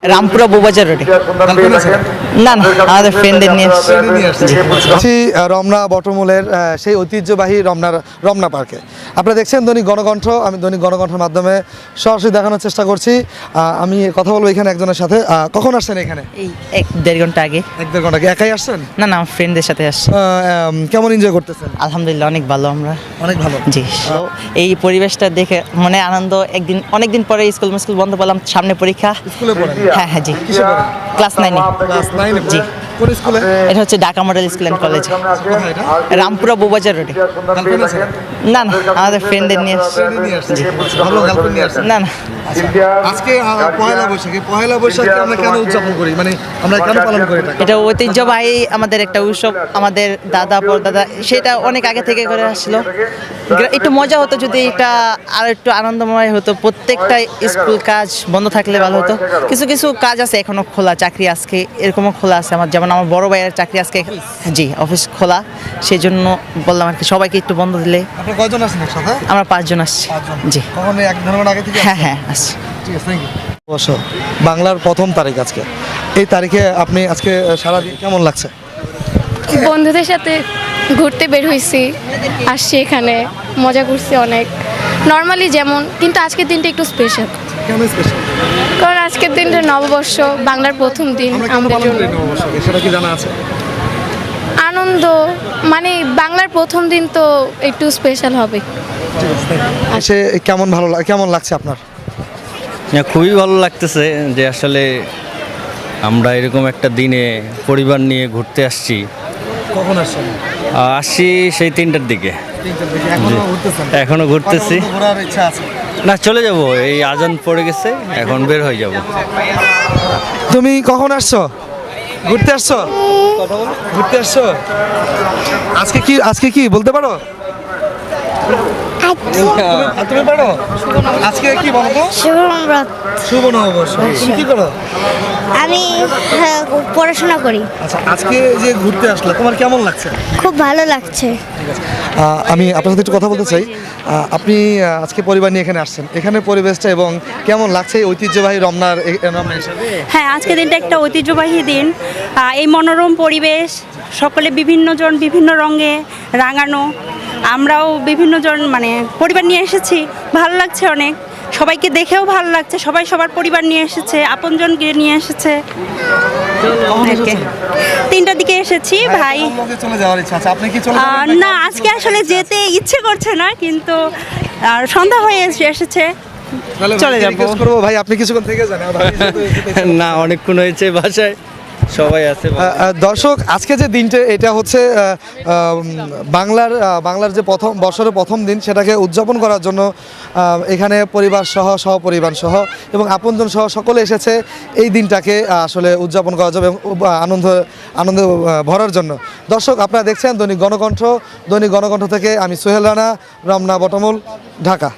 রামপুরা বউবাজার রোডে। না না, আমাদের ফ্রেন্ডদের নিয়ে আছি রমনা বটমূলের সেই ঐতিহ্যবাহী রমনা পার্কে। আপনারা দেখছেন দৈনিক গণকণ্ঠ। আমি দৈনিক গণকণ্ঠের মাধ্যমে সরাসরি দেখানোর চেষ্টা করছি। আমি কথা বলবো এখানে একজনের সাথে। কখন আসছেন এখানে? এই 1-1.5 ঘন্টা আগে। 1-1.5 ঘন্টা আগে। একাই আসছেন? না না, আমার ফ্রেন্ডদের সাথে আসছি। কেমন এনজয় করতেছেন? আলহামদুলিল্লাহ অনেক ভালো আমরা। অনেক ভালো। জি, এই পরিবেশটা দেখে মনে আনন্দ। অনেকদিন পরে স্কুল বন্ধ পেলাম, সামনে পরীক্ষা। স্কুলে পড়েন? হ্যাঁ হ্যাঁ জি, কিসে পড়েন? ক্লাস 9-এ। ক্লাস 9-এ? জি। কোন স্কুলে? এটা হচ্ছে Dhaka model school and college, কোথায় এটা? রামপুরা বউবাজার রোডে। গার্লফ্রেন্ড আছে? না না, আমাদের ফ্রেন্ডদের নিয়ে আসছি। ফ্রেন্ড নিয়ে আসছেন? ভালো গার্লফ্রেন্ড নিয়ে আসছেন? না না, আজকে পয়লা বৈশাখী আমরা কেন উদযাপন করি, মানে আমরা কেন পালন করি এটা? এটা ঐতিহ্যবাহী আমাদের একটা উৎসব। আমাদের দাদা পরদাদা সেটা অনেক আগে থেকে করে আসছিল। একটু মজা হতো যদি এটা আর একটু আনন্দময় হতো। প্রত্যেকটা স্কুল কাজ বন্ধ থাকলে ভালো হতো। কিছু কিছু কাজ আছে এখনো খোলা, চাকরি আজকে এরকমও খোলা আছে আমার, যেমন আমার বড় ভাইয়ের চাকরি আজকে। জি, অফিস খোলা, সেই জন্য বললাম আর কি সবাইকে একটু বন্ধ দিলে। আপনারা কয়জন আছেন একসাথে? আমরা 5 জন আসছি। জি। কখন? 1-1.5 ঘন্টা আগে থেকে? হ্যাঁ হ্যাঁ আসছি। ঠিক আছে, থ্যাংক ইউ। বসো। বাংলার প্রথম তারিখ আজকে। এই তারিখে আপনি আজকে সারাদিন কেমন লাগছে? বন্ধুদের সাথে ঘুরতে বের হয়েছি, আসছি এখানে, মজা করছি অনেক নর্মালি যেমন, কিন্তু আজকের দিনটা একটু স্পেশাল। কেন স্পেশাল? কারণ আজকের দিনটা নববর্ষ, বাংলার প্রথম দিন আমরা কেন আমাদের পালন জন্য করি নববর্ষকে, সেটা কি জানা আছে? আনন্দ, মানে বাংলার প্রথম দিন তো একটু স্পেশাল হবে। সে কেমন লাগছে আপনার? খুবই ভালো লাগতেছে যে আসলে আমরা এরকম একটা দিনে পরিবার নিয়ে ঘুরতে আসছি। কখন আসছেন? আসছি সেই 3টার দিকে। 3টার দিকে। এখনো ঘুরতেছেন? এখনো ঘুরতেছি। কখন ঘোরার ইচ্ছা আছে? না, চলে যাব, এই আজান পড়ে গেছে, এখন বের হয়ে যাব। তুমি কখন আসছো? ঘুরতে আসছো? ঘুরতে আসছো? আজকে কি বলতে পারো? তুমি পারো? আজকে কি বলো তো? শুভ নববর্ষ। তুমি কি করো? আমি পড়াশোনা করি। আচ্ছা, আজকে যে ঘুরতে আসলে তোমার কেমন লাগছে? খুব ভালো লাগছে। আমি আপনার সাথে একটু কথা বলতে চাই। আপনি আজকে পরিবার নিয়ে এখানে আসছেন, এখানে পরিবেশটা এবং কেমন লাগছে এই ঐতিহ্যবাহী রমনা হিসাবে? হ্যাঁ, আজকের দিনটা একটা ঐতিহ্যবাহী দিন। এই মনোরম পরিবেশ, সকলে বিভিন্ন জন বিভিন্ন রঙে রাঙানো। আমরাও বিভিন্ন জন মানে পরিবার নিয়ে এসেছি, ভালো লাগছে অনেক। সবাইকে দেখেও ভালো লাগছে, সবাই সবার পরিবার নিয়ে এসেছে, আপনজনকে নিয়ে এসেছে। 3টার দিকে এসেছি ভাই। চলে যাওয়ার ইচ্ছা আছে? আপনি কি চলে যাবেন? না, আজকে আসলে যেতে ইচ্ছে করছে না, কিন্তু আর সন্ধ্যা হয়ে এসেছে, চলে যাবো। করবো ভাই, আপনি কিছুক্ষণ থেকে যান। না, অনেকক্ষণ হয়েছে বাসায়, সবাই আছে। দর্শক, আজকে যে দিনটা এটা হচ্ছে বাংলার যে বছরের প্রথম দিন, সেটাকে উদযাপন করার জন্য এখানে পরিবার সহ সহপরিবার সহ এবং আপনজন সহ সকলে এসেছে এই দিনটাকে আসলে উদযাপন করার জন্য এবং আনন্দ ভরার জন্য। দর্শক, আপনারা দেখছেন দৈনিক গণকণ্ঠ থেকে আমি সোহেল রানা, রমনা বটমূল, ঢাকা।